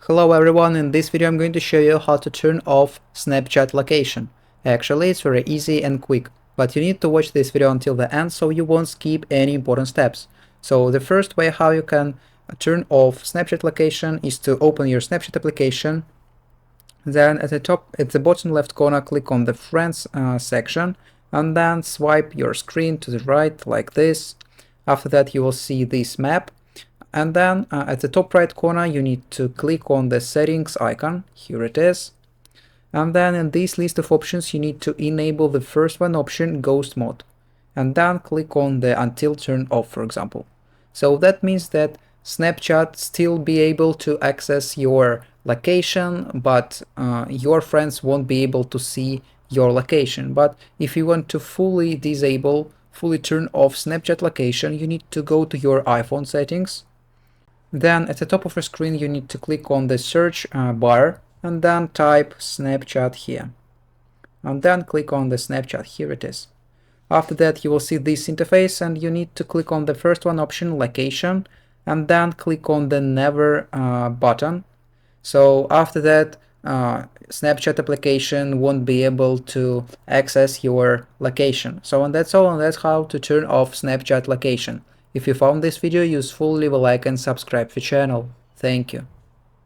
Hello everyone, in this video I'm going to show you how to turn off Snapchat location. Actually, it's very easy and quick, but you need to watch this video until the end so you won't skip any important steps. So the first way how you can turn off Snapchat location is to open your Snapchat application. Then at the bottom left corner, click on the Friends section and then swipe your screen to the right like this. After that you will see this map. And then at the top right corner you need to click on the settings icon, here it is. And then in this list of options you need to enable the first one option, ghost mode. And then click on the until turn off, for example. So that means that Snapchat still be able to access your location, but your friends won't be able to see your location. But if you want to fully turn off Snapchat location, you need to go to your iPhone settings. Then at the top of your screen you need to click on the search bar and then type Snapchat here. And then click on the Snapchat, here it is. After that you will see this interface and you need to click on the first one option, location, and then click on the never button. So after that Snapchat application won't be able to access your location. So and that's all, and that's how to turn off Snapchat location. If you found this video useful, leave a like and subscribe to the channel. Thank you.